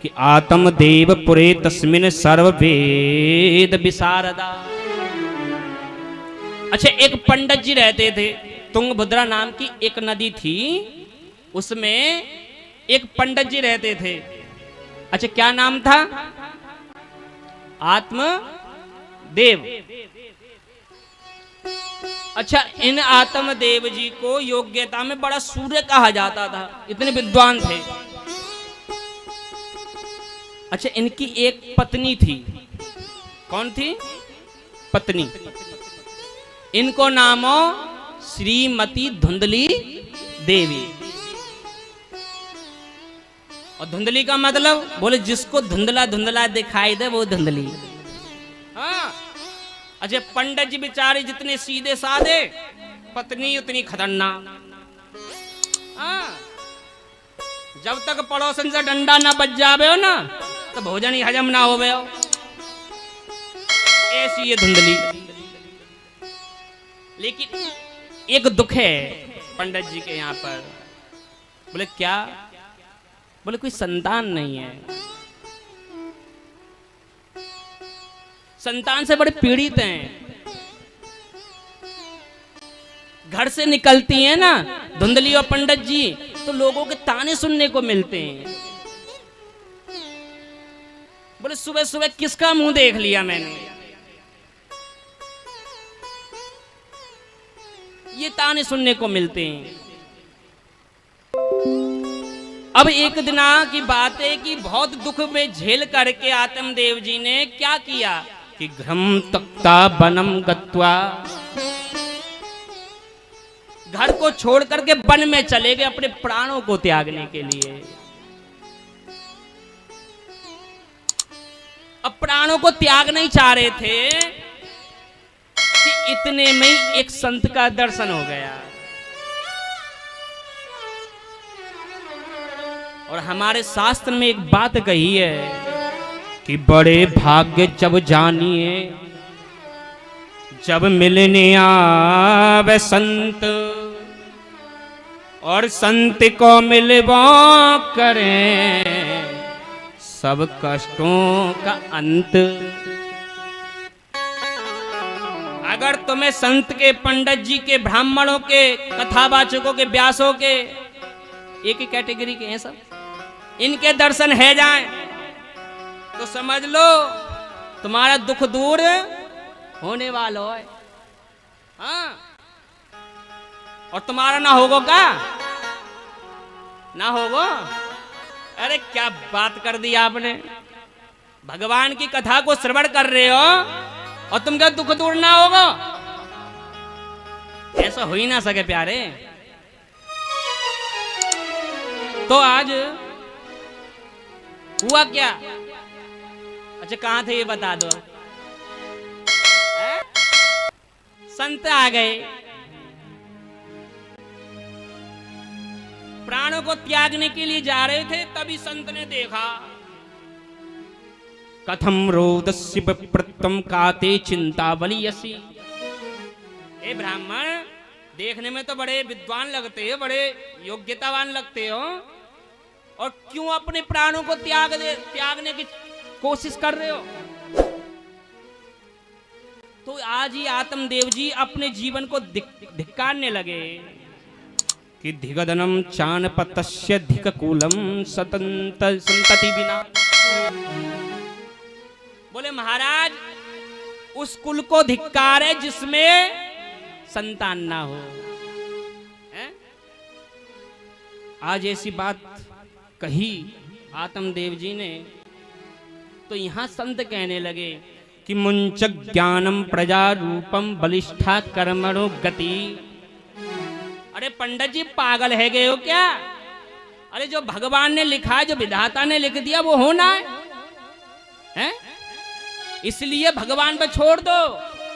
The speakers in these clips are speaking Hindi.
कि आत्मदेव पुरे तस्मिन सर्ववेद विशारदा। अच्छा, एक पंडित जी रहते थे, तुंगभद्रा नाम की एक नदी थी, उसमें एक पंडित जी रहते थे। अच्छा, क्या नाम था? आत्मदेव। अच्छा, इन आत्मदेव जी को योग्यता में बड़ा सूर्य कहा जाता था, इतने विद्वान थे। अच्छा, इनकी एक पत्नी थी। कौन थी? पत्नी। इनको नामो श्रीमती धुंधली देवी। और धुंधली का मतलब, बोले जिसको धुंधला धुंधला दिखाई दे वो धुंधली। हाँ। अच्छा, पंडित जी बेचारे जितने सीधे साधे, पत्नी उतनी खतरनाक। हाँ। जब तक पड़ोसन से डंडा ना बज जावे हो ना, तो भोजन ही हजम ना होवे हो। ऐसी ये धुंधली। लेकिन एक दुख है पंडित जी के यहाँ पर। बोले क्या? बोले कोई संतान नहीं है, संतान से बड़े पीड़ित हैं। घर से निकलती हैं ना धुंधली और पंडित जी, तो लोगों के ताने सुनने को मिलते हैं। बोले सुबह सुबह किसका मुंह देख लिया मैंने, ये ताने सुनने को मिलते हैं। अब एक दिना की बात है कि बहुत दुख में झेल करके आत्मदेव जी ने क्या किया कि घ्रम तक्ता वनम गत्वा, घर को छोड़ करके वन में चले गए अपने प्राणों को त्यागने के लिए। अब प्राणों को त्याग नहीं चाह रहे थे कि इतने में ही एक संत का दर्शन हो गया। और हमारे शास्त्र में एक बात कही है कि बड़े भाग्य जब जानिए जब मिलने आवे संत, और संत को मिलवा करें सब कष्टों का अंत। अगर तुम्हें संत के, पंडित जी के, ब्राह्मणों के, कथावाचकों के, व्यासों के, एक ही कैटेगरी के हैं सब, इनके दर्शन है जाएं तो समझ लो तुम्हारा दुख दूर होने वाला है। हाँ। और तुम्हारा ना होगा क्या? ना होगा? अरे क्या बात कर दी आपने। भगवान की कथा को श्रवण कर रहे हो और तुमका दुख दूर ना होगा? ऐसा हो ही ना सके प्यारे। तो आज हुआ क्या? अच्छा, कहां थे ये बता दो। संत आ गए, प्राणों को त्यागने के लिए जा रहे थे, तभी संत ने देखा। कथम रोदस्य विप्रतम काते चिंतावलियसी। ए ब्राह्मण, देखने में तो बड़े विद्वान लगते हो, बड़े योग्यतावान लगते हो, और क्यों अपने प्राणों को त्यागने की कोशिश कर रहे हो? तो आज ही आत्मदेव जी अपने जीवन को धिक्कारने लगे कि धिगदनम चानपतस्य धिककूलम संतति बिना। बोले महाराज, उस कुल को धिक्कार है जिसमें संतान ना हो। है? आज ऐसी बात कही आत्मदेव जी ने, तो यहां संत कहने लगे कि मुंच ज्ञानम प्रजा रूपम बलिष्ठा कर्मणो गति। अरे पंडित जी पागल है गए हो क्या? अरे जो भगवान ने लिखा है, जो विधाता ने लिख दिया वो होना है? इसलिए भगवान पर छोड़ दो,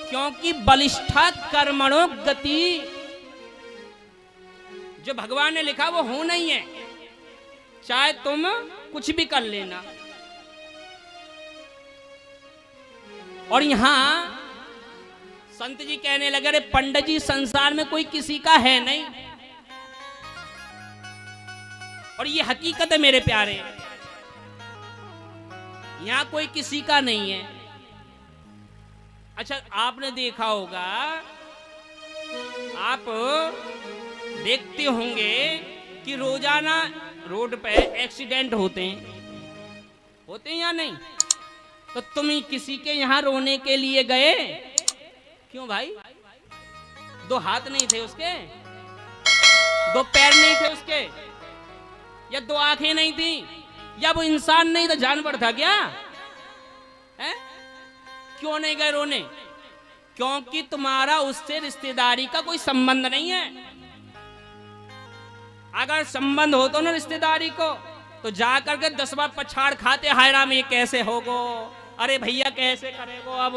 क्योंकि बलिष्ठा कर्मणो गति, जो भगवान ने लिखा वो होना ही है, चाहे तुम कुछ भी कर लेना। और यहां संत जी कहने लगे, अरे पंडित जी, संसार में कोई किसी का है नहीं, और ये हकीकत है मेरे प्यारे। यहां कोई किसी का नहीं है। अच्छा, आपने देखा होगा, आप देखते होंगे कि रोजाना रोड पे एक्सीडेंट होते हैं या नहीं? तो तुम किसी के यहां रोने के लिए गए? क्यों भाई? दो हाथ नहीं थे उसके, दो पैर नहीं थे उसके, या दो आंखें नहीं थी, या वो इंसान नहीं था, जानवर था क्या? है? क्यों नहीं गए रोने? क्योंकि तुम्हारा उससे रिश्तेदारी का कोई संबंध नहीं है। अगर संबंध हो तो ना रिश्तेदारी को, तो जाकर के 10 बार पछाड़ खाते, हाय राम ये कैसे होगो, अरे भैया कैसे करेगो अब।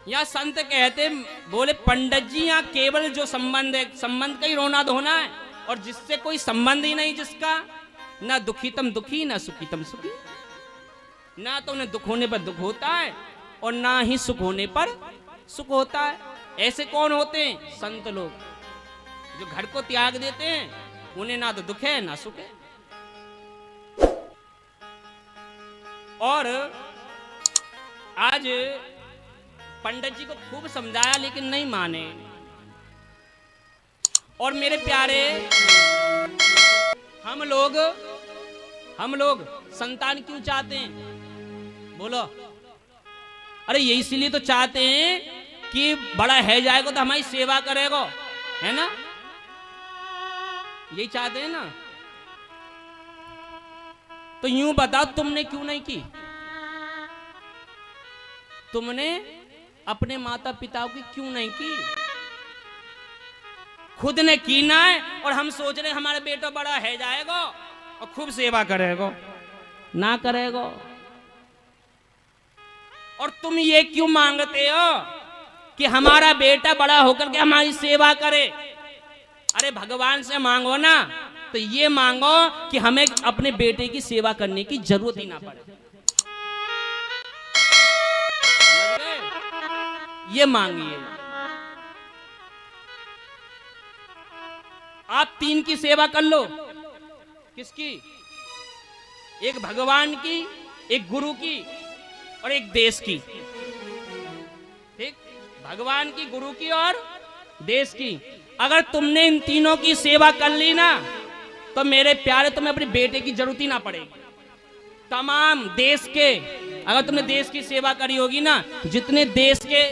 या संत कहते, बोले पंडित जी यहाँ केवल जो संबंध है, संबंध का ही रोना धोना है, और जिससे कोई संबंध ही नहीं, जिसका ना दुखीतम दुखी ना सुखीतम सुखी, ना तो उन्हें दुख होने पर दुख होता है और ना ही सुख होने पर सुख होता है। ऐसे कौन होते हैं? संत लोग, जो घर को त्याग देते हैं, उन्हें ना तो दुख है ना सुख है। और आज पंडित जी को खूब समझाया लेकिन नहीं माने। और मेरे प्यारे, हम लोग संतान क्यों चाहते हैं? बोलो। अरे ये इसीलिए तो चाहते हैं कि बड़ा है जाएगा तो हमारी सेवा करेगा, है ना? यही चाहते हैं ना। तो यूं बताओ, तुमने क्यों नहीं की? तुमने अपने माता पिता की क्यों नहीं की? खुद ने की ना है, और हम सोच रहे हमारे बेटा बड़ा है जाएगा और खूब सेवा करेगा, ना करेगा। और तुम ये क्यों मांगते हो कि हमारा बेटा बड़ा होकर के हमारी सेवा करे? अरे भगवान से मांगो ना, तो ये मांगो कि हमें अपने बेटे की सेवा करने की जरूरत ही ना पड़े। ये मांगिए। आप 3 की सेवा कर लो। किसकी? एक भगवान की, एक गुरु की, और एक देश की। ठीक? भगवान की, गुरु की और देश की। अगर तुमने इन तीनों की सेवा कर ली ना, तो मेरे प्यारे, तुम्हें अपने बेटे की जरूरत ही ना पड़ेगी। तमाम देश के, अगर तुमने देश की सेवा करी होगी ना, जितने देश के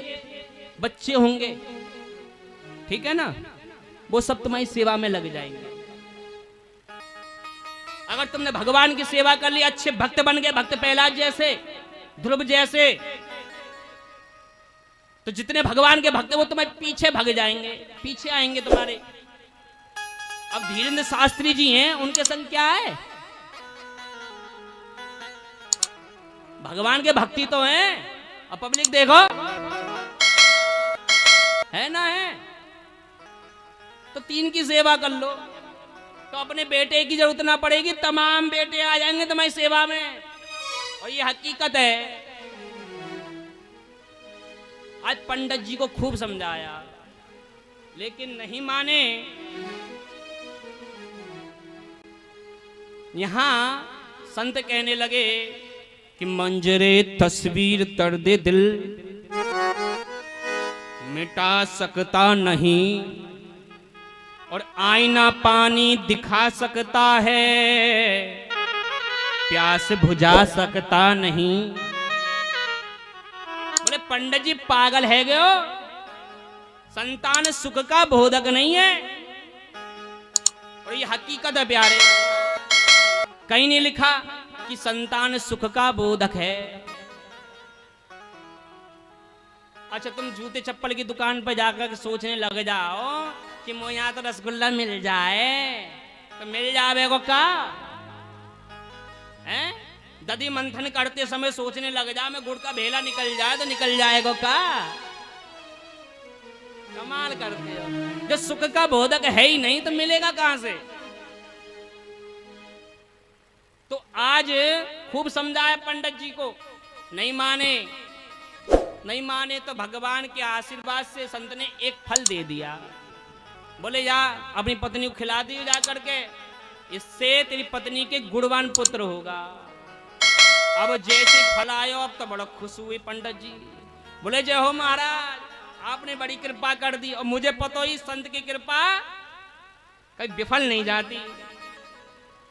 बच्चे होंगे, ठीक है ना, वो सब तुम्हारी सेवा में लग जाएंगे। अगर तुमने भगवान की सेवा कर ली, अच्छे भक्त बन गए, भक्त प्रहलाद जैसे, ध्रुव जैसे, तो जितने भगवान के भक्त वो तुम्हारे पीछे भाग जाएंगे, पीछे आएंगे तुम्हारे। अब धीरेन्द्र शास्त्री जी हैं, उनके संग क्या है? भगवान के भक्ति तो हैं, अब पब्लिक देखो, है ना? है तो 3 की सेवा कर लो, तो अपने बेटे की जरूरत ना पड़ेगी, तमाम बेटे आ जाएंगे तुम्हारी सेवा में। और ये हकीकत है। आज पंडित जी को खूब समझाया लेकिन नहीं माने। यहां संत कहने लगे कि मंजरे तस्वीर दर्दे दिल मिटा सकता नहीं, और आईना पानी दिखा सकता है, प्यास बुझा सकता नहीं। बोले पंडित जी पागल है गए हो? संतान सुख का बोधक नहीं है। और ये हकीकत है प्यारे, कहीं नहीं लिखा कि संतान सुख का बोधक है। अच्छा, तुम जूते चप्पल की दुकान पर जाकर सोचने लग जाओ कि मुझे यहाँ तो रसगुल्ला मिल जाए, तो मिल जाएगा का? हैं? दधी मंथन करते समय सोचने लग जा मैं गुड़ का भेला निकल जाए तो निकल जाएगा का? कमाल करते हो। जो सुख का बोधक है ही नहीं तो मिलेगा कहां से? तो आज खूब समझाया पंडित जी को, नहीं माने। नहीं माने तो भगवान के आशीर्वाद से संत ने एक फल दे दिया। बोले जा अपनी पत्नी को खिला दी जा करके, इससे तेरी पत्नी के गुणवान पुत्र होगा। अब जैसे फल आयो, अब तो बड़ा खुश हुए पंडित जी। बोले जय हो महाराज, आपने बड़ी कृपा कर दी, और मुझे पता ही संत की कृपा कहीं विफल नहीं जाती।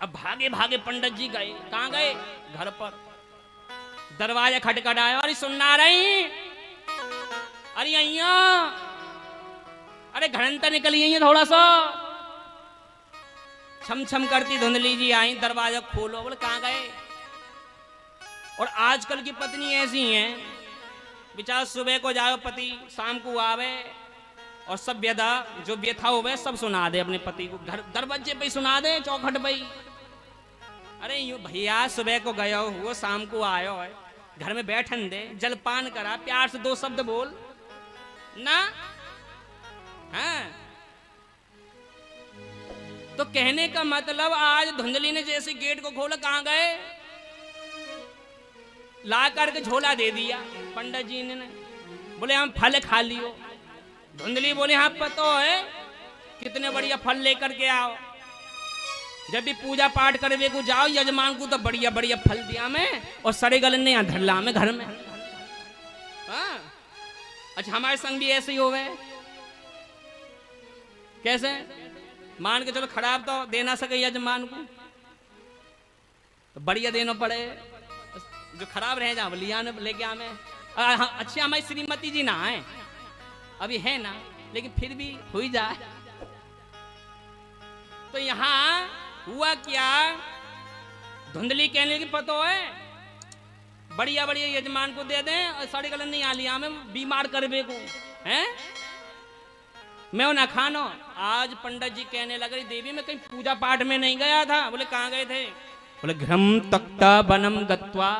अब भागे भागे पंडित जी गए, कहाँ गए? घर पर। दरवाजा खटखटाया, अरे सुनना रही, अरे अइया, अरे घंटा निकली है थोड़ा सा। छम छम करती धुंधली जी आई, दरवाजा खोलो। बोले कहाँ गए? और आजकल की पत्नी ऐसी हैं, बेचारा सुबह को जाओ पति, शाम को आवे और सब व्यथा जो व्यथा हो सब सुना दे अपने पति को, घर दरवाजे पे सुना दे, चौखट पे। अरे यूं भैया, सुबह को गयो वो शाम को आयो है, घर में बैठन दे, जलपान करा, प्यार से दो शब्द बोल ना। हाँ, तो कहने का मतलब आज धुंधली ने जैसे गेट को खोला, कहाँ गए? ला करके झोला दे दिया पंडित जी ने। बोले हम फल खा लियो। धुंधली बोले हाँ पता है, कितने बढ़िया फल लेकर के आओ। जब भी पूजा पाठ करवे को जाओ यजमान को तो बढ़िया बढ़िया फल दिया मैं, और सड़े गले ने धरला में घर में। हाँ, अच्छा हमारे संग भी ऐसे ही हो गए। कैसे? मान के चलो खराब तो दे ना सके यजमान को, तो बढ़िया देना पड़े। जो खराब रह जा लिया लेके आवे। अच्छा हमारी श्रीमती जी ना है अभी, है ना, लेकिन फिर भी हो ही जाए। तो यहां हुआ क्या? धुंधली कहने की पता है, बढ़िया बढ़िया यजमान को दे दें, और साड़ी गलन नहीं आ लिया हमें बीमार करवे को हैं, मैं ना खानो। आज पंडित जी कहने लगे देवी मैं कहीं पूजा पाठ में नहीं गया था। बोले कहाँ गए थे? बोले घ्रम तक्ता बनम गत्वा।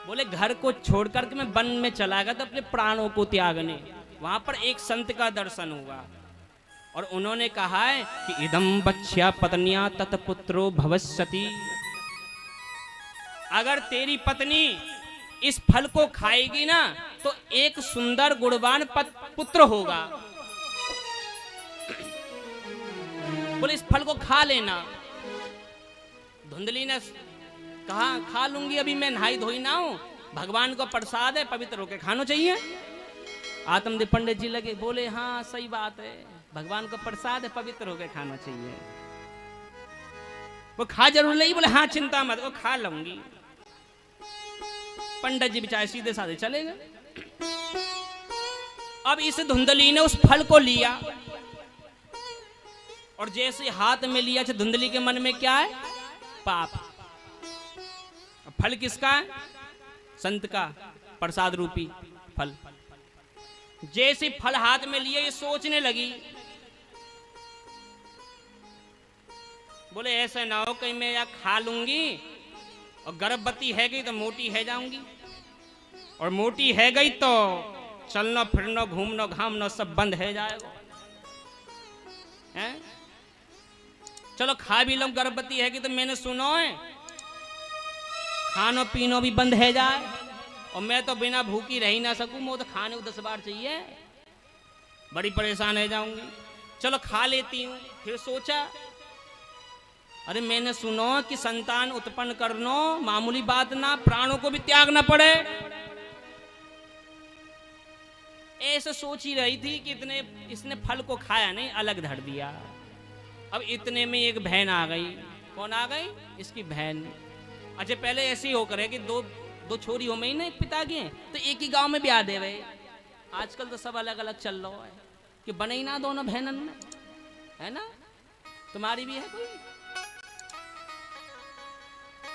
बोले घर को छोड़कर के मैं वन में चला गया था अपने प्राणों को त्यागने। वहां पर एक संत का दर्शन हुआ और उन्होंने कहा है कि इदम बच्चा पत्निया तत्पुत्रो भविष्यति। अगर तेरी पत्नी इस फल को खाएगी ना तो एक सुंदर गुणवान पुत्र होगा। बोले इस फल को खा लेना। धुंधली ने कहा खा लूंगी, अभी मैं नहाई धोई ना हूं, भगवान को प्रसाद है, पवित्र होकर खाना चाहिए। आत्मदेव पंडित जी लगे, बोले हाँ सही बात है, भगवान को प्रसाद है, पवित्र होकर खाना चाहिए। वो खा जरूर ले? बोले हाँ चिंता मत, वो खा लूंगी। पंडित जी बेचारे सीधे साधे चले गए। अब इस धुंधली ने उस फल को लिया और जैसे हाथ में लिया, धुंधली के मन में क्या है? पाप। फल किसका है? संत का प्रसाद रूपी फल। जैसे फल हाथ में लिए ये सोचने लगी, बोले ऐसे ना हो कहीं मैं या खा लूंगी और गर्भवती है गई तो मोटी है जाऊंगी, और मोटी है गई तो चलना फिरना घूमना घामना सब बंद है जाएगा। हैं? चलो खा भी लो, गर्भवती है कि तो मैंने सुनो है खानो पीनो भी बंद है जाए, और मैं तो बिना भूखी रह ही ना सकूं, मुझे तो खाने को 10 बार चाहिए, बड़ी परेशान है जाऊंगी। चलो खा लेती हूँ। फिर सोचा अरे मैंने सुनो कि संतान उत्पन्न करना मामूली बात ना, प्राणों को भी त्यागना पड़े। ऐसे सोच ही रही थी कि इतने इसने फल को खाया नहीं, अलग धर दिया। अब इतने में एक बहन आ गई। कौन आ गई? इसकी बहन। अच्छा पहले ऐसे ही होकर है कि दो छोरी हो में ही ना एक पिता की, तो एक ही गांव में ब्याह दे रहे। आजकल तो सब अलग अलग चल रहा है कि बने ही ना दोनों बहनन में, है ना? तुम्हारी भी है कोई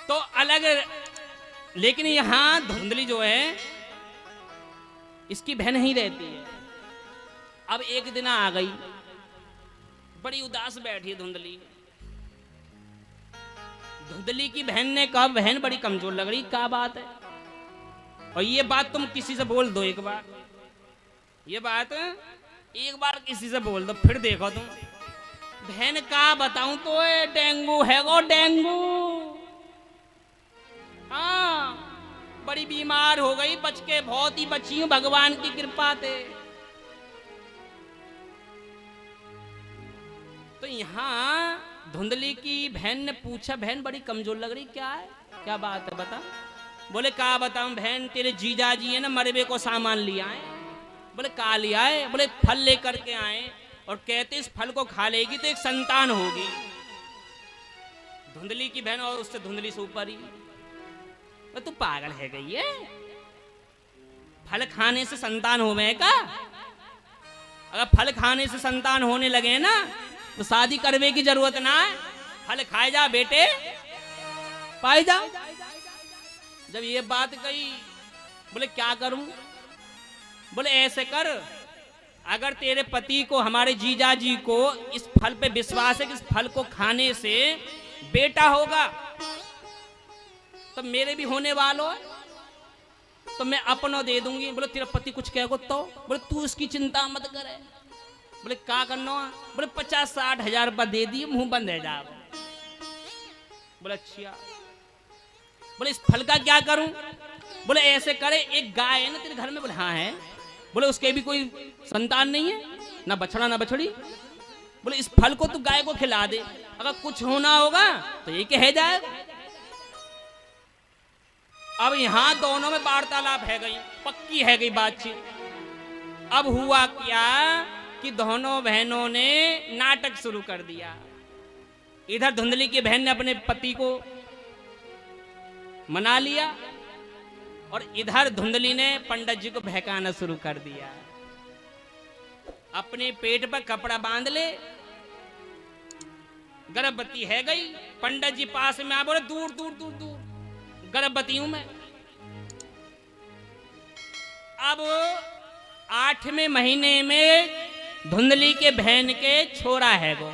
तो अलग। लेकिन यहां धुंधली जो है इसकी बहन ही रहती है। अब एक दिन आ गई, बड़ी उदास बैठी धुंधली। धुंधली की बहन ने कहा बहन बड़ी कमजोर लग रही, क्या बात है? और ये बात तुम किसी से बोल दो एक बार, ये बात एक बार किसी से बोल दो, फिर देखो तुम। बहन का बताऊं तो डेंगू है वो, डेंगू। हाँ बड़ी बीमार हो गई, बच के बहुत ही बची हूं भगवान की कृपा से। यहाँ धुंधली की बहन ने पूछा, बहन बड़ी कमजोर लग रही, क्या है, क्या बात है, बता। बोले का बताऊं बहन, तेरे जीजा जी है ना मरबे को सामान लिया है। बोले का लिया है? बोले फल लेकर के आए और कहते इस फल को खा लेगी तो एक संतान होगी। धुंधली की बहन और उससे धुंधली से ऊपर ही, तू पागल है गई है, फल खाने से संतान होवे का? अगर फल खाने से संतान होने लगे ना तो शादी करने की जरूरत ना है, फल खाए जा बेटे, पाए जा। जब ये बात कही, बोले क्या करूं? बोले ऐसे कर, अगर तेरे पति को, हमारे जीजा जी को इस फल पे विश्वास है कि इस फल को खाने से बेटा होगा, तो मेरे भी होने वालों है, तो मैं अपनों दे दूंगी। बोले तेरा पति कुछ कहेगा तो? बोले तू इसकी चिंता मत करे। बोले क्या करना? बोले 50-60 हजार रुपया दे दिए, मुंह बंद है जा। बोले अच्छा। बोले इस फल का क्या करूं? बोले ऐसे करे, एक गाय है ना तेरे घर में? बोले हाँ है। बोले उसके भी कोई संतान नहीं है, ना बछड़ा ना बछड़ी। बोले इस फल को तू गाय को खिला दे, अगर कुछ होना होगा तो ये कह जाएगा। अब यहां दोनों में वार्तालाप है गई, पक्की है गई बातचीत। अब हुआ क्या कि दोनों बहनों ने नाटक शुरू कर दिया। इधर धुंधली की बहन ने अपने पति को मना लिया और इधर धुंधली ने पंडित जी को बहकाना शुरू कर दिया। अपने पेट पर कपड़ा बांध ले, गर्भवती है गई। पंडित जी पास में आ बोले दूर दूर दूर दूर, गर्भवती हूं मैं। अब 8वें महीने में धुंधली के बहन के छोरा है वो,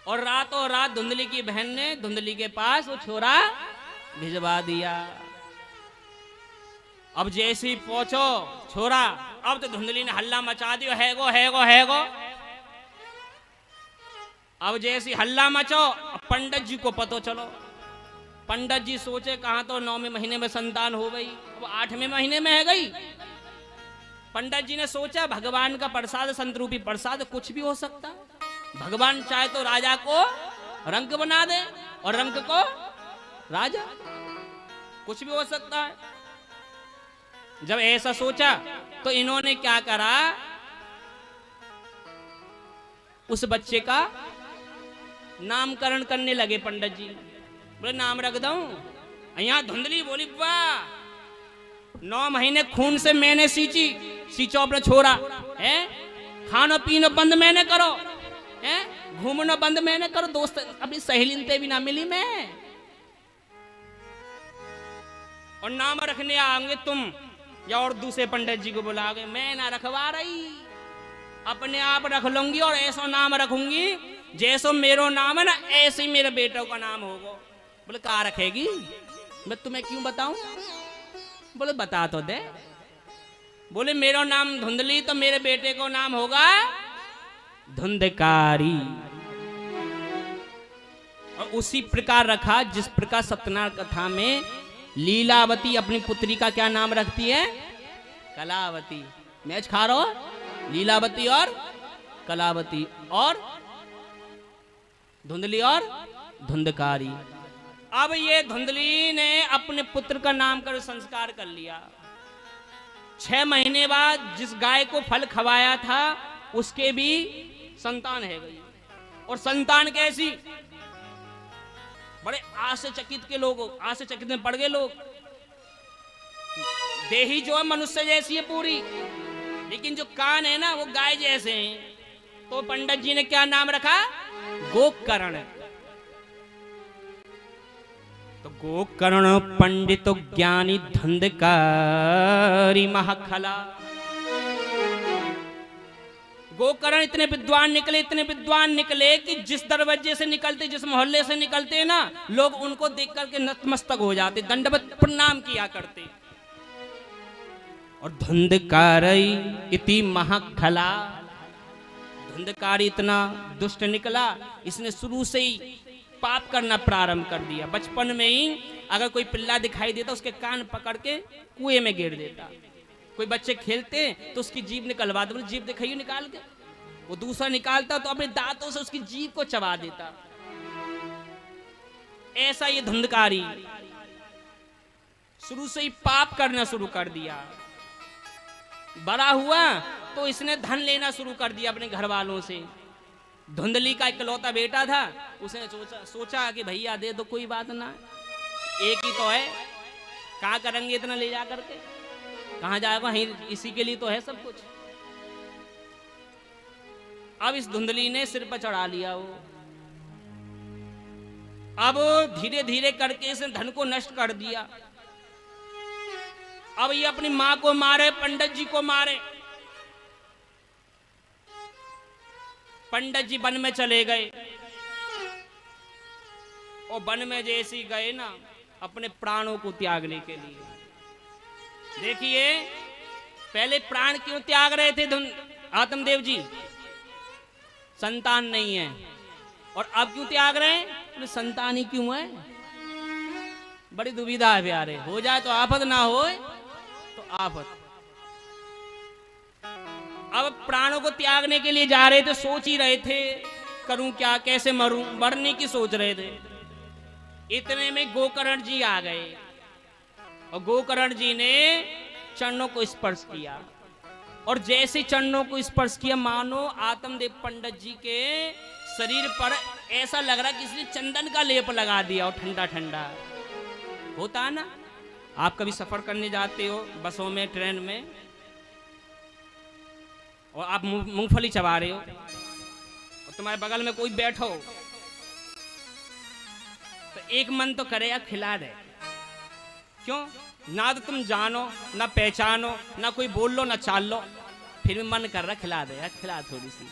और रातों रात धुंधली की बहन ने धुंधली के पास वो छोरा भिजवा दिया। अब जैसे ही पहुंचो छोरा, अब तो धुंधली ने हल्ला मचा दिया, है गो। अब जैसे हल्ला मचो, पंडित जी को पतो चलो। पंडित जी सोचे कहां तो 9वें महीने में संतान हो गई, अब 8वें महीने में है गई। पंडित जी ने सोचा भगवान का प्रसाद, संत रूपी प्रसाद, कुछ भी हो सकता है। भगवान चाहे तो राजा को रंक बना दे और रंक को राजा, कुछ भी हो सकता है। जब ऐसा सोचा तो इन्होंने क्या करा, उस बच्चे का नामकरण करने लगे पंडित जी। बोले नाम रख दूं? यहाँ धुंधली बोली वाह, 9 महीने खून से मैंने सींचो अपना छोरा है, खानो पीनो बंद मैंने करो है, घूमना बंद मैंने करो, दोस्त अपनी सहेली पे भी ना मिली मैं, और नाम रखने आएंगे तुम या और दूसरे पंडित जी को बुलाओगे, मैं ना रखवा रही, अपने आप रख लूंगी और ऐसा नाम रखूंगी जैसो मेरो नाम है ना ऐसे ही मेरे बेटों का नाम होगा। बोले कहाँ रखेगी? मैं तुम्हें क्यों बताऊं? बोले बता तो दे। बोले मेरा नाम धुंधली तो मेरे बेटे को नाम होगा धुंधकारी। और उसी प्रकार रखा जिस प्रकार सत्यनारायण कथा में लीलावती अपनी पुत्री का क्या नाम रखती है? कलावती। मैच खा रहा हो? लीलावती और कलावती, और धुंधली और धुंधकारी। अब ये धुंधली ने अपने पुत्र का नामकरण संस्कार कर लिया। 6 महीने बाद जिस गाय को फल खवाया था उसके भी संतान है गई, और संतान कैसी? बड़े आश्चर्यचकित के लोग, आश्चर्यचकित में पड़ गए लोग। देही जो है मनुष्य जैसी है पूरी, लेकिन जो कान है ना वो गाय जैसे हैं। तो पंडित जी ने क्या नाम रखा? गोकर्ण। तो गोकर्ण पंडित ज्ञानी धुंधकारी महखला। गोकर्ण इतने विद्वान निकले कि जिस दरवाजे से निकलते, जिस मोहल्ले से निकलते ना, लोग उनको देख करके नतमस्तक हो जाते, दंडवत प्रणाम किया करते। और धुंधकारी इति महखला, धुंधकारी इतना दुष्ट निकला, इसने शुरू से ही पाप करना प्रारंभ कर दिया। बचपन में ही अगर कोई पिल्ला दिखाई देता उसके कान पकड़ के कुएं में गिर देता। कोई बच्चे खेलते तो उसकी जीभ निकलवा दो, जीभ दिखाइए निकाल के, वो दूसरा निकालता तो अपने दांतों से उसकी जीभ को चबा देता। ऐसा ये धुंधकारी शुरू से ही पाप करना शुरू कर दिया। बड़ा हुआ तो इसने धन लेना शुरू कर दिया अपने घर वालों से। धुंधली का इकलौता बेटा था, उसने सोचा कि भैया दे दो, कोई बात ना, एक ही तो है, कहाँ करेंगे इतना ले जा करके, कहाँ जाएगा, इसी के लिए तो है सब कुछ। अब इस धुंधली ने सिर पर चढ़ा लिया वो। अब धीरे धीरे करके इसने धन को नष्ट कर दिया। अब ये अपनी मां को मारे, पंडित जी को मारे। पंडित जी वन में चले गए और वन में जैसे ही गए ना, अपने प्राणों को त्यागने के लिए। देखिए पहले प्राण क्यों त्याग रहे थे आत्मदेव जी? संतान नहीं है। और अब क्यों त्याग रहे हैं? संतान ही क्यों है? बड़ी दुविधा है प्यारे। हो जाए तो आफत, ना हो तो आफत। अब प्राणों को त्यागने के लिए जा रहे थे, सोच ही रहे थे करूं क्या, कैसे मरूं, मरने की सोच रहे थे। इतने में गोकर्ण जी आ गए और गोकर्ण जी ने चरणों को स्पर्श किया। और जैसे चरणों को स्पर्श किया, मानो आत्मदेव पंडित जी के शरीर पर ऐसा लग रहा कि किसी ने चंदन का लेप लगा दिया और ठंडा ठंडा होता है ना। आप कभी सफर करने जाते हो बसों में, ट्रेन में, और आप मूंगफली चबा रहे हो और तुम्हारे बगल में कोई बैठो तो एक मन तो करेगा खिला दे। क्यों? ना तो तुम जानो, ना पहचानो, ना कोई बोल लो, ना चाल लो, फिर भी मन कर रहा खिला दे यार, खिला थोड़ी सी।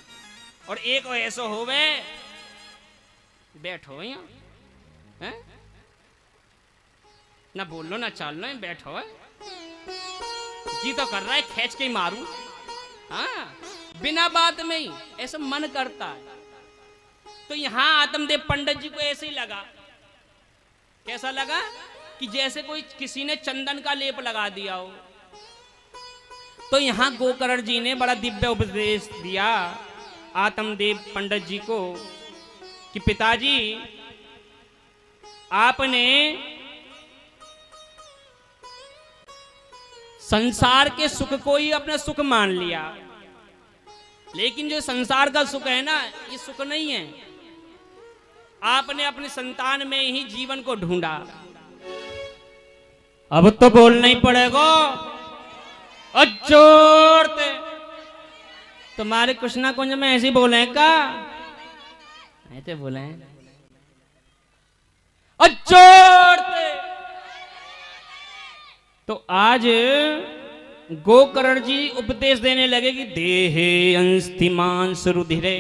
और एक ऐसा होवे बैठो यहाँ हैं, ना बोल लो ना चाल लो, बैठो है, जी तो कर रहा है खींच के ही मारूं। हाँ, बिना बात में ही ऐसा मन करता है। तो यहां आत्मदेव पंडित जी को ऐसे ही लगा। कैसा लगा? कि जैसे कोई किसी ने चंदन का लेप लगा दिया हो। तो यहां गोकर्ण जी ने बड़ा दिव्य उपदेश दिया आत्मदेव पंडित जी को कि पिताजी, आपने संसार के सुख को ही अपना सुख मान लिया, लेकिन जो संसार का सुख है ना, ये सुख नहीं है। आपने अपनी संतान में ही जीवन को ढूंढा। अब तो बोलना ही पड़ेगा। अजोड़ते तुम्हारे कृष्णा कुंज में ऐसे बोले का, ऐसे बोले अजोड़ते। तो आज गोकर्ण जी उपदेश देने लगे कि देहे अंस्तिमांस रुधिरे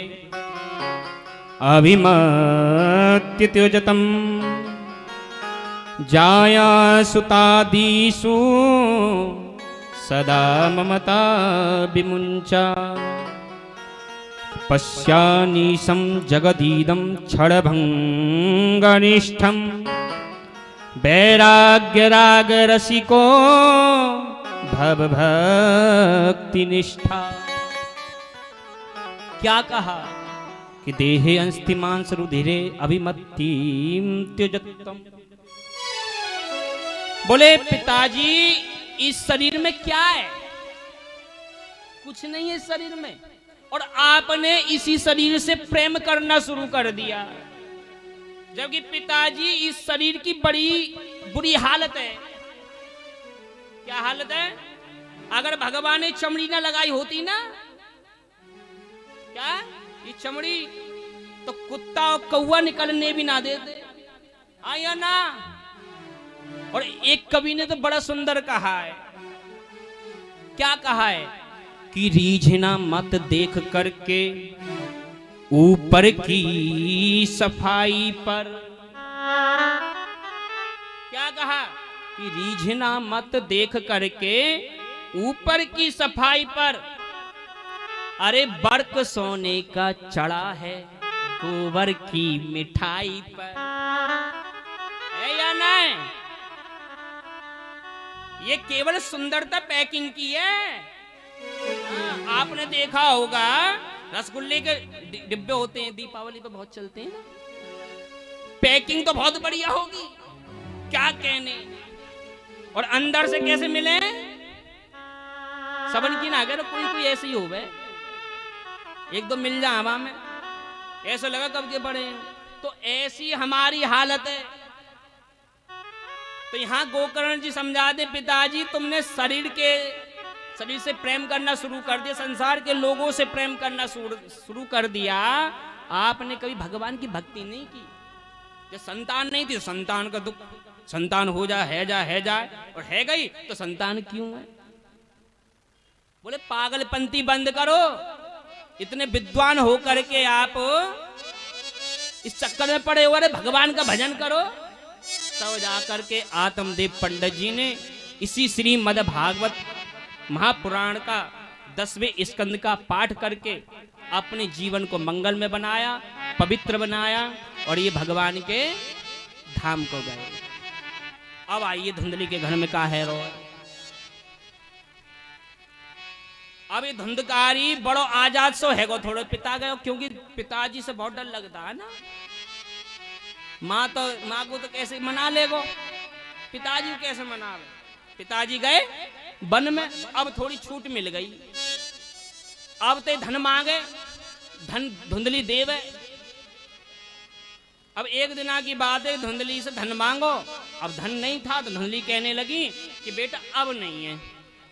अभिमत्य त्योजतम जाया सुतादीसु सदा ममता विमुंचा पश्यानीशं जगदीदं क्षणभंगनिष्ठं वैराग्य राग रसिको भव भक्ति निष्ठा। क्या कहा कि देहे अंस्तिमांस रुधिरे अभिमत्तिम त्यजत्तम। बोले पिताजी, इस शरीर में क्या है? कुछ नहीं है इस शरीर में, और आपने इसी शरीर से प्रेम करना शुरू कर दिया। जबकि पिताजी इस शरीर की बड़ी बुरी हालत है। क्या हालत है? अगर भगवान ने चमड़ी ना लगाई होती ना, क्या ये चमड़ी, तो कुत्ता और कौवा निकलने भी ना देते, आया ना। और एक कवि ने तो बड़ा सुंदर कहा है। क्या कहा है? कि रीझना मत देख करके ऊपर की सफाई पर। क्या कहा? कि रीझना मत देख करके ऊपर की सफाई पर। अरे बर्क सोने का चढ़ा है गोबर की मिठाई पर, है या नहीं? ये केवल सुंदरता पैकिंग की है। आपने देखा होगा रसगुल्ले के डिब्बे होते हैं, दीपावली पे बहुत चलते हैं ना, पैकिंग तो बहुत बढ़िया होगी, क्या कहने, और अंदर से कैसे मिले सबन की ना, अगर कोई कोई ऐसे ही हो गए, एक दो मिल जाए हवा में, ऐसा लगा कब के पड़े। तो ऐसी हमारी हालत है। तो यहां गोकर्ण जी समझा दे, पिताजी तुमने शरीर से प्रेम करना शुरू कर दिया, संसार के लोगों से प्रेम करना शुरू कर दिया, आपने कभी भगवान की भक्ति नहीं की। जब संतान नहीं थी तो संतान का दुख, संतान हो जाए है जाए, और है गई तो संतान क्यों है। बोले पागलपंती बंद करो, इतने विद्वान हो करके आप इस चक्कर में पड़े हुए, भगवान का भजन करो। तब जाकर के आत्मदेव पंडित जी ने इसी श्रीमद् भागवत महापुराण का 10वें स्कंद का पाठ करके अपने जीवन को मंगल में बनाया, पवित्र बनाया, और ये भगवान के धाम को गए। अब आइए धुंधली के घर में का है रो। अब ये धुंधकारी बड़ो आजाद सो है गो, थोड़े पिता गए, क्योंकि पिताजी से बहुत डर लगता है ना। माँ को तो कैसे मना लेगो, पिताजी को कैसे मना ले। पिताजी गए वन में, अब थोड़ी छूट मिल गई, अब तो धन मांगे, धन धुंधली देव है। अब एक दिना की बात है, धुंधली से धन मांगो, अब धन नहीं था तो धुंधली कहने लगी कि बेटा अब नहीं है,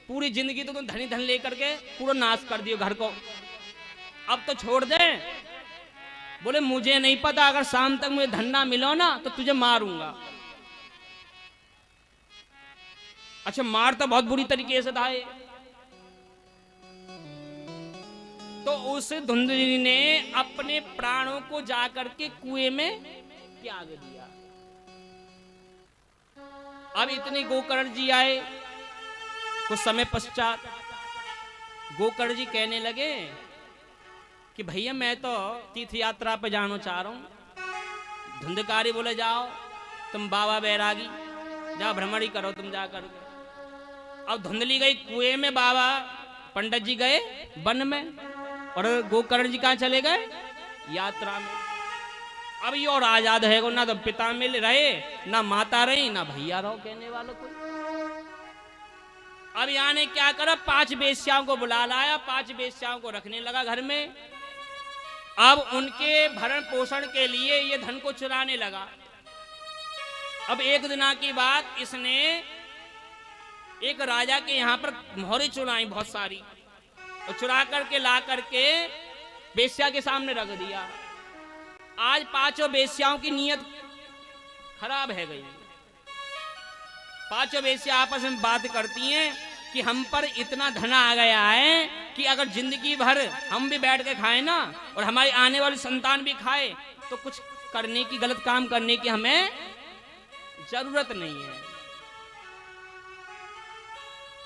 पूरी जिंदगी तो तुम धनी धन लेकर के पूरा नाश कर दियो घर को, अब तो छोड़ दे। बोले मुझे नहीं पता, अगर शाम तक मुझे धन ना मिलो ना तो तुझे मारूंगा। अच्छा मार तो बहुत बुरी तरीके से था। तो उस धुंधली ने अपने प्राणों को जाकर के कुएं में त्याग दिया। अब इतने गोकर्ण जी आए, कुछ समय पश्चात गोकर्ण जी कहने लगे कि भैया मैं तो तीर्थ यात्रा पे जाना चाह रहा हूं। धुंधकारी बोले जाओ तुम बाबा बैरागी, जाओ भ्रमणी करो तुम जाकर के। अब धुंधली गई कुएं में, बाबा पंडित जी गए वन में, और गोकर्ण जी कहाँ चले गए, यात्रा में। अब ये और आजाद है ना, तो पिता मिल रहे ना माता रही ना भैया रहो कहने वालों को। अब यहाँ ने क्या करा, 5 वेश्याओं को बुला लाया, 5 वेश्याओं को रखने लगा घर में। अब उनके भरण पोषण के लिए ये धन को चुराने लगा। अब एक दिना की बात, इसने एक राजा के यहाँ पर मोहरे चुराई बहुत सारी, और चुरा करके ला करके वेश्या के सामने रख दिया। आज 5 वेश्याओं की नीयत खराब है गई। 5 वेश्या आपस में बात करती हैं कि हम पर इतना धन आ गया है कि अगर जिंदगी भर हम भी बैठ के खाएं ना, और हमारी आने वाली संतान भी खाए, तो कुछ करने की, गलत काम करने की हमें जरूरत नहीं है।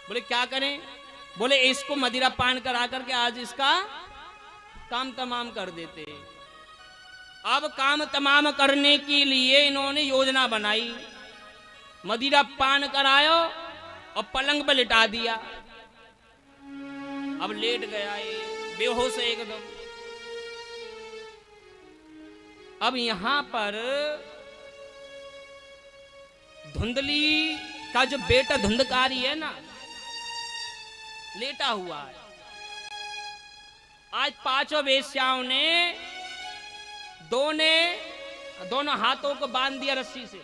बोले क्या करें, बोले इसको मदिरा पान करा करके आज इसका काम तमाम कर देते। अब काम तमाम करने के लिए इन्होंने योजना बनाई, मदिरा पान करायो और पलंग पर लिटा दिया। अब लेट गया ये बेहोश एकदम। अब यहां पर धुंधली का जो बेटा धुंधकारी है ना, लेटा हुआ है। आज 5 वेश्याओं ने दोनों हाथों को बांध दिया रस्सी से,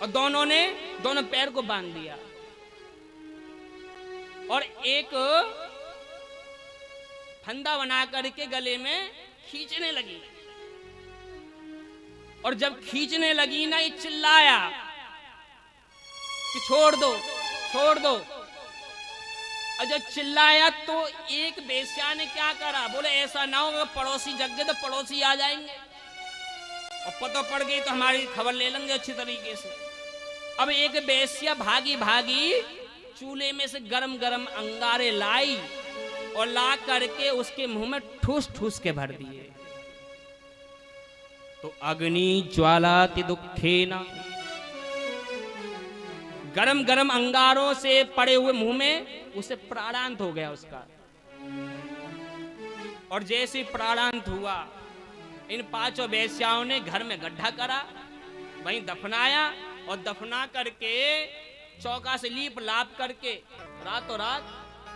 और दोनों ने दोनों पैर को बांध दिया, और एक फंदा बना करके गले में खींचने लगी। और जब खींचने लगी ना, ये चिल्लाया कि छोड़ दो छोड़ दो। और जब चिल्लाया तो एक वेश्या ने क्या करा, बोले ऐसा ना हो पड़ोसी जग गए तो पड़ोसी आ जाएंगे, और पता पड़ गई तो हमारी खबर ले लेंगे अच्छी तरीके से। अब एक वेश्या भागी भागी चूल्हे में से गरम गरम अंगारे लाई, और ला करके उसके मुंह में ठूस ठूस के भर दिए। तो अग्नि ज्वालाति दुखेना, गरम गरम अंगारों से पड़े हुए मुंह में उसे प्राणांत हो गया उसका। और जैसे प्राणांत हुआ, इन 5 वेश्याओं ने घर में गड्ढा करा, वहीं दफनाया और दफना करके चौका से लीप लाप करके रातों रात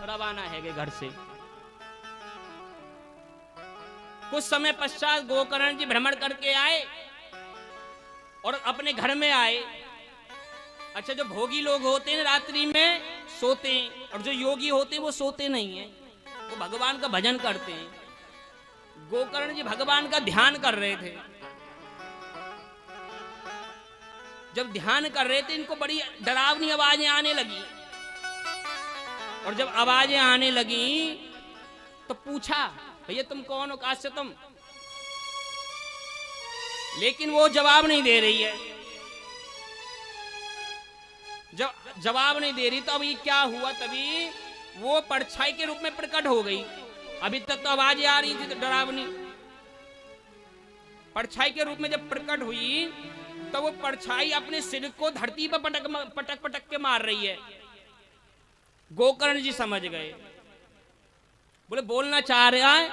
रवाना है गए घर से। कुछ समय पश्चात गोकर्ण जी भ्रमण करके आए और अपने घर में आए। अच्छा, जो भोगी लोग होते हैं रात्रि में सोते हैं, और जो योगी होते हैं वो सोते नहीं हैं, वो भगवान का भजन करते हैं। गोकर्ण जी भगवान का ध्यान कर रहे थे। जब ध्यान कर रहे थे, इनको बड़ी डरावनी आवाजें आने लगी, और जब आवाजें आने लगी तो पूछा, भैया तुम कौन हो, कहां से तुम? लेकिन वो जवाब नहीं दे रही है। जब जवाब नहीं दे रही तो अभी क्या हुआ, तभी वो परछाई के रूप में प्रकट हो गई। अभी तक तो आवाजें आ रही थी तो डरावनी, परछाई के रूप में जब प्रकट हुई तो वो परछाई अपने सिर को धरती पर पटक पटक के मार रही है। गोकर्ण जी समझ गए, बोले बोलना चाह रहा है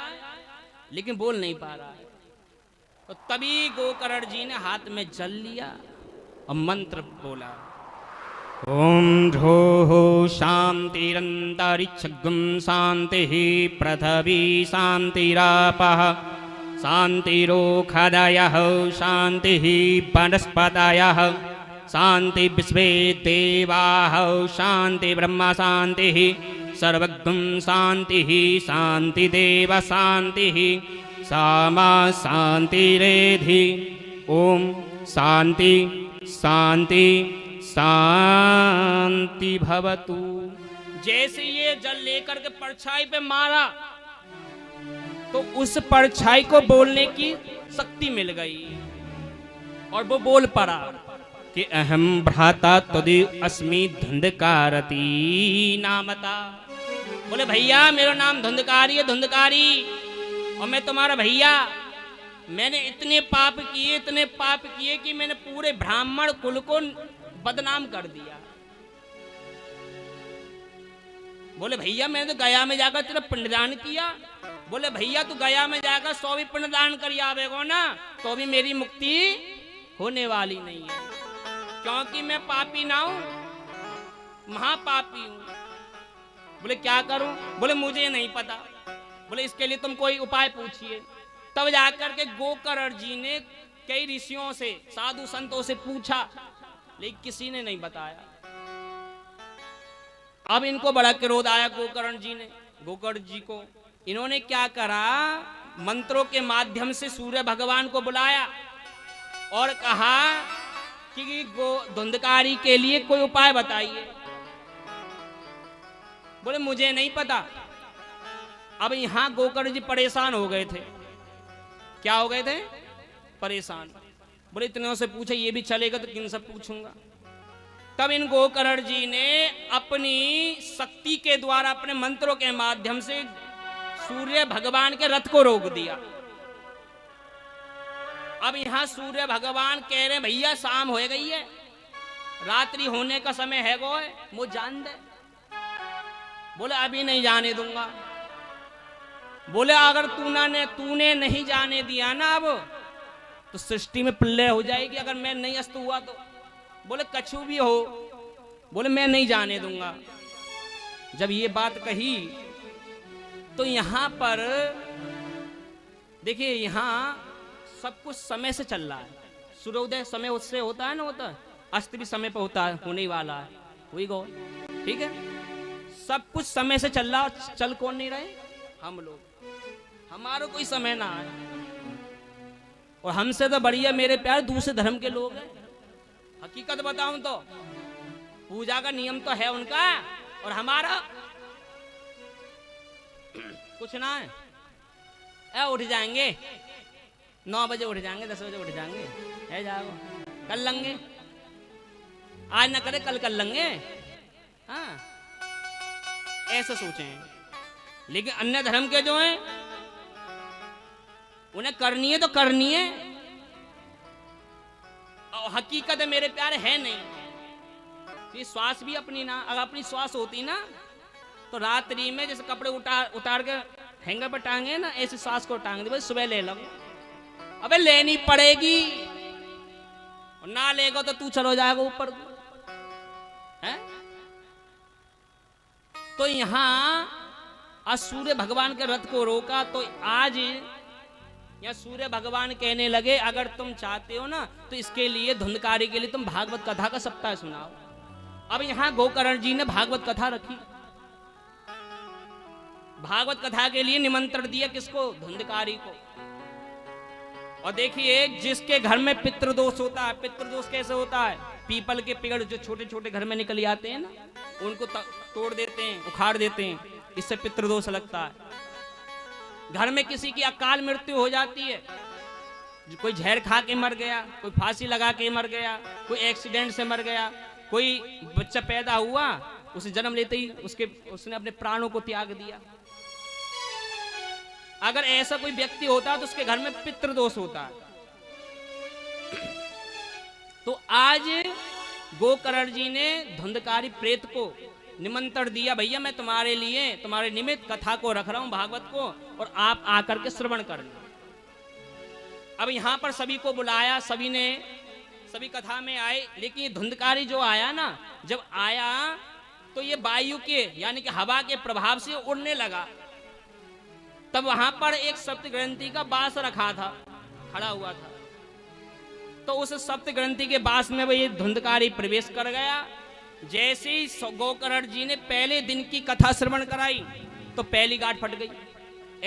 लेकिन बोल नहीं पा रहा है। तो तभी गोकर्ण जी ने हाथ में जल लिया और मंत्र बोला, ओम ध्रुः शांतिरन्तरिक्षं शान्तिः पृथिवी शान्तिरापः शान्तिरोषधयः शान्तिः वनस्पतयः शान्ति विश्वे देवाः शान्ति ब्रह्म शान्तिः सर्वगं शान्तिः शान्तिदेव शान्तिः सामा शान्तिरेधि। ओम शान्ति शान्ति शांति भवतु। जैसे ये जल लेकर के परछाई पे मारा तो उस परछाई को बोलने की शक्ति मिल गई और वो बोल पड़ा कि अहम भ्राता तदि अस्मि धुंधकारती नामता। बोले भैया मेरा नाम धुंधकारी है, धुंधकारी, और मैं तुम्हारा भैया। मैंने इतने पाप किए कि मैंने पूरे ब्राह्मण कुल को बदनाम कर दिया। बोले भैया मैंने तो गया में जाकर तेरा पिंडदान किया। बोले भैया तू गया में जाकर 100 भी पिंडदान कर आवेगो ना तो भी मेरी मुक्ति होने वाली नहीं है, क्योंकि मैं पापी ना हूं, महापापी हूं। बोले क्या करूं? बोले मुझे नहीं पता। बोले इसके लिए तुम कोई उपाय पूछिए। तब जाकर के गोकर्ण जी ने कई ऋषियों से, साधु संतों से पूछा, लेकिन किसी ने नहीं बताया। अब इनको बड़ा क्रोध आया गोकर्ण जी को। इन्होंने क्या करा, मंत्रों के माध्यम से सूर्य भगवान को बुलाया और कहा कि धुंधकारी के लिए कोई उपाय बताइए। बोले मुझे नहीं पता। अब यहां गोकर्ण जी परेशान हो गए थे। क्या हो गए थे? परेशान। बोले इतने से पूछे ये भी चलेगा तो किन सब पूछूंगा। तब इन गोकर्ण जी ने अपनी शक्ति के द्वारा, अपने मंत्रों के माध्यम से सूर्य भगवान के रथ को रोक दिया। अब यहां सूर्य भगवान कह रहे भैया शाम हो गई है, रात्रि होने का समय है, गो मुझे जान दे। बोले अभी नहीं जाने दूंगा। बोले अगर तूने नहीं जाने दिया ना अब तो सृष्टि में प्रलय हो जाएगी, अगर मैं नहीं अस्त हुआ तो। बोले कछु भी हो, बोले मैं नहीं जाने दूंगा। जब ये बात कही तो यहां पर देखिए, यहां सब कुछ समय से चल रहा है। सूर्योदय समय उससे होता है ना, होता है, अस्त भी समय पर होता है, होने ही वाला है, हुई गो, ठीक है। सब कुछ समय से चल रहा, चल कौन नहीं रहे? हम लोग। हमारा कोई समय ना है, और हमसे तो बढ़िया मेरे प्यार दूसरे धर्म के लोग हैं। हकीकत बताऊं तो पूजा का नियम तो है उनका, और हमारा कुछ ना है। उठ जाएंगे 9 बजे, उठ जाएंगे 10 बजे, उठ जाएंगे, है जाओ कर लेंगे, आज ना करे कल कर लेंगे। हाँ, ऐसे सोचे हैं। लेकिन अन्य धर्म के जो हैं उन्हें करनी है तो करनी है, और हकीकत है मेरे प्यारे है नहीं। ये श्वास भी अपनी ना, अगर अपनी श्वास होती ना तो रात्रि में जैसे कपड़े उतार के हैंगर पर टांगे ना, ऐसे सास को टांग दे, भाई सुबह ले लो। अबे लेनी पड़ेगी, और ना लेगा तो तू चलो जाएगा ऊपर है। तो यहां आज सूर्य भगवान के रथ को रोका, तो आज या सूर्य भगवान कहने लगे अगर तुम चाहते हो ना तो इसके लिए धुंधकारी के लिए तुम भागवत कथा का सप्ताह सुनाओ। अब यहां गोकर्ण जी ने भागवत कथा रखी, भागवत कथा के लिए निमंत्रण दिया किसको? धुंधकारी को। और देखिए जिसके घर में पितृदोष होता है, पितृदोष कैसे होता है? पीपल के पेड़ जो छोटे छोटे घर में निकल आते हैं ना, उनको तोड़ देते हैं, उखाड़ देते हैं, इससे पितृदोष लगता है। घर में किसी की अकाल मृत्यु हो जाती है, कोई जहर खा के मर गया, कोई फांसी लगा के मर गया, कोई एक्सीडेंट से मर गया, कोई बच्चा पैदा हुआ, उसे जन्म लेते ही उसने अपने प्राणों को त्याग दिया। अगर ऐसा कोई व्यक्ति होता है तो उसके घर में पितृदोष होता है। तो आज गोकर्ण जी ने धुंधकारी प्रेत को निमंत्रण दिया, भैया मैं तुम्हारे लिए, तुम्हारे निमित्त कथा को रख रहा हूं भागवत को, और आप आकर के श्रवण करना। अब यहां पर सभी को बुलाया, सभी कथा में आए, लेकिन धुंधकारी जो आया ना, जब आया तो ये वायु के यानी कि हवा के प्रभाव से उड़ने लगा। तब वहां पर एक सप्त ग्रंथि का बांस रखा था, खड़ा हुआ था। तो उस सप्त ग्रंथि के बांस में ये धुंधकारी प्रवेश कर गया। जैसे ही गोकर्ण जी ने पहले दिन की कथा श्रवण कराई तो पहली गांठ फट गई।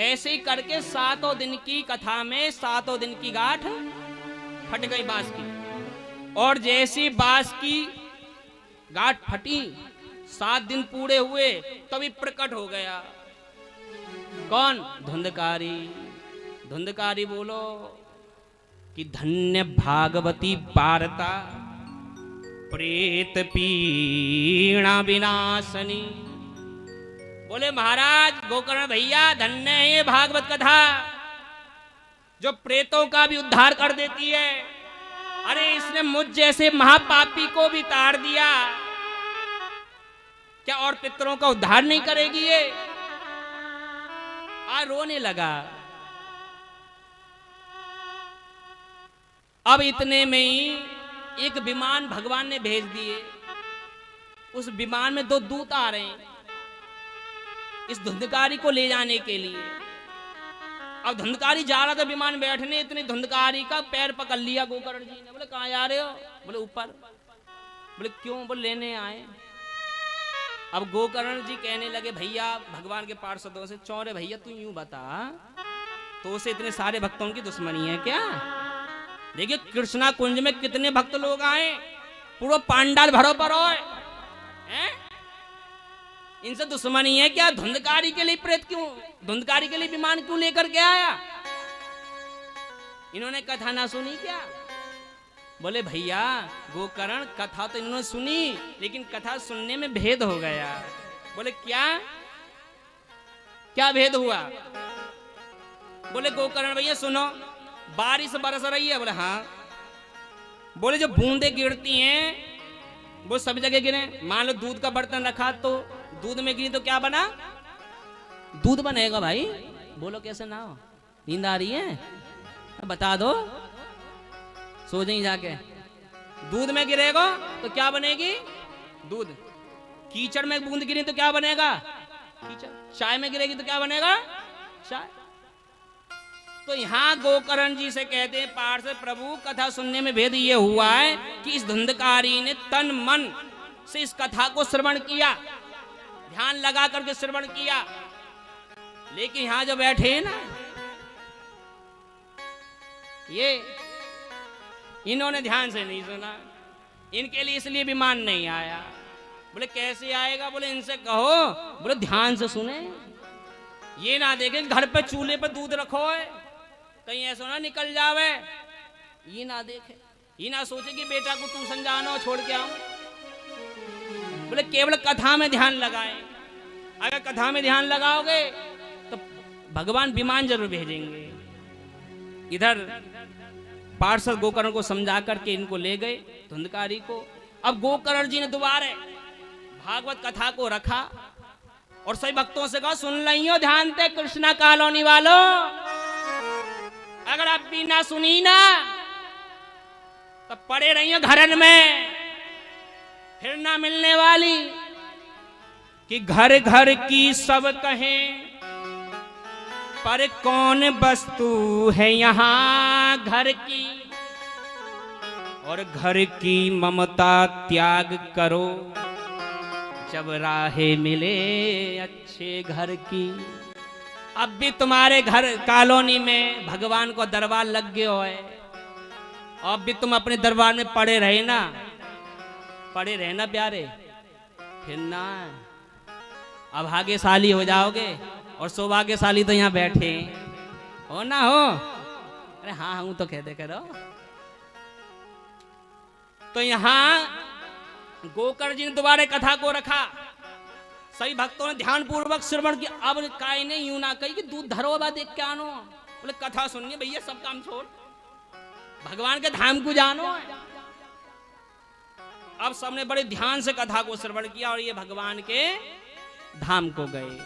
ऐसे ही करके 7 दिन की कथा में 7 दिन की गांठ फट गई बांस की। और जैसी बांस की गांठ फटी, 7 दिन पूरे हुए, तभी प्रकट हो गया कौन? धुंधकारी। धुंधकारी बोलो कि धन्य भागवती वार्ता प्रेत पीड़ा विनाशनी। बोले महाराज गोकर्ण भैया, धन्य है ये भागवत कथा जो प्रेतों का भी उद्धार कर देती है। अरे इसने मुझ जैसे महापापी को भी ताड़ दिया, क्या और पितरों का उद्धार नहीं करेगी ये? आ रोने लगा। अब इतने में ही एक विमान भगवान ने भेज दिए। उस विमान में 2 दूत आ रहे हैं इस धुंधकारी को ले जाने के लिए। अब धुंधकारी जा रहा था विमान बैठने, इतने धुंधकारी का पैर पकड़ लिया गोकर्ण जी ने। बोले कहाँ जा रहे हो? बोले ऊपर। बोले क्यों? बोले लेने आए। अब गोकर्ण जी कहने लगे भैया भगवान के पार्षदों से, चौरे भैया तू यूं बता, तो उसे इतने सारे भक्तों की दुश्मनी है क्या? देखिए कृष्णा कुंज में कितने भक्त लोग आए, पूरा पांडाल भरो परो है, इनसे दुश्मनी है क्या? धुंधकारी के लिए प्रेत क्यों, धुंधकारी के लिए विमान क्यों लेकर के आया? इन्होंने कथा ना सुनी क्या? बोले भैया गोकर्ण कथा तो इन्होंने सुनी, लेकिन कथा सुनने में भेद हो गया। बोले क्या क्या भेद हुआ? बोले गोकर्ण भैया सुनो, बारिश बरस रही है। बोले हाँ। बोले जो बूंदें गिरती हैं वो सब जगह गिरे। मान लो दूध का बर्तन रखा तो दूध में गिरी तो क्या बना? दूध बनेगा भाई। बोलो कैसे ना हो? नींद आ रही है? बता दो, सो जाइए जाके। दूध में गिरेगा तो क्या बनेगी? दूध। कीचड़ में बूंद गिरी तो क्या बनेगा? कीचड़। चाय में गिरेगी तो क्या बनेगा? चाय। तो यहां गोकर्ण जी से कहते हैं पार्षद प्रभु कथा सुनने में भेद ये हुआ है कि इस धुंधकारी ने तन मन से इस कथा को श्रवण किया, ध्यान लगा करके श्रवण किया, लेकिन यहां जो बैठे हैं ना ये इन्होंने ध्यान से नहीं सुना, इनके लिए इसलिए विमान नहीं आया। बोले कैसे आएगा? बोले इनसे कहो बोले ध्यान से सुने, ये ना देखे घर पे चूल्हे पे दूध रखो है कहीं ऐसा ना निकल जावे, ये ना देखे, ये ना सोचे कि बेटा को ट्यूशन जाना छोड़ के आऊं। बोले केवल कथा में ध्यान लगाए। अगर कथा में ध्यान लगाओगे तो भगवान विमान जरूर भेजेंगे। इधर पार्षद गोकर्ण को समझा करके इनको ले गए धुंधकारी को। अब गोकर्ण जी ने दोबारा भागवत कथा को रखा और सभी भक्तों से कहो सुन लियो ध्यान से कृष्णा कॉलोनी वालों, अगर अब भी ना सुनी ना तो पड़े रहियो घरन में, फिर ना मिलने वाली कि घर घर की सब कहें पर कौन वस्तु है यहाँ घर की, और घर की ममता त्याग करो जब राहें मिले अच्छे घर की। अब भी तुम्हारे घर कॉलोनी में भगवान को दरबार लग गया है, अब भी तुम अपने दरबार में पड़े रहे ना, पड़े रहे ना प्यारे, फिर ना अभाग्यशाली हो जाओगे। और सौभाग्यशाली तो यहाँ बैठे हो ना हो, अरे हाँ हूं तो कहते करो। तो यहाँ गोकर जी ने दोबारा कथा को रखा, सभी भक्तों ने ध्यान पूर्वक श्रवण किया। अब काय ने यूं ना कही कि दूध धरो बा देख के आनो, बोले कथा सुनिए भैया, सब काम छोड़ भगवान के धाम को जानो। अब सबने बड़े ध्यान से कथा को श्रवण किया और ये भगवान के धाम को गए।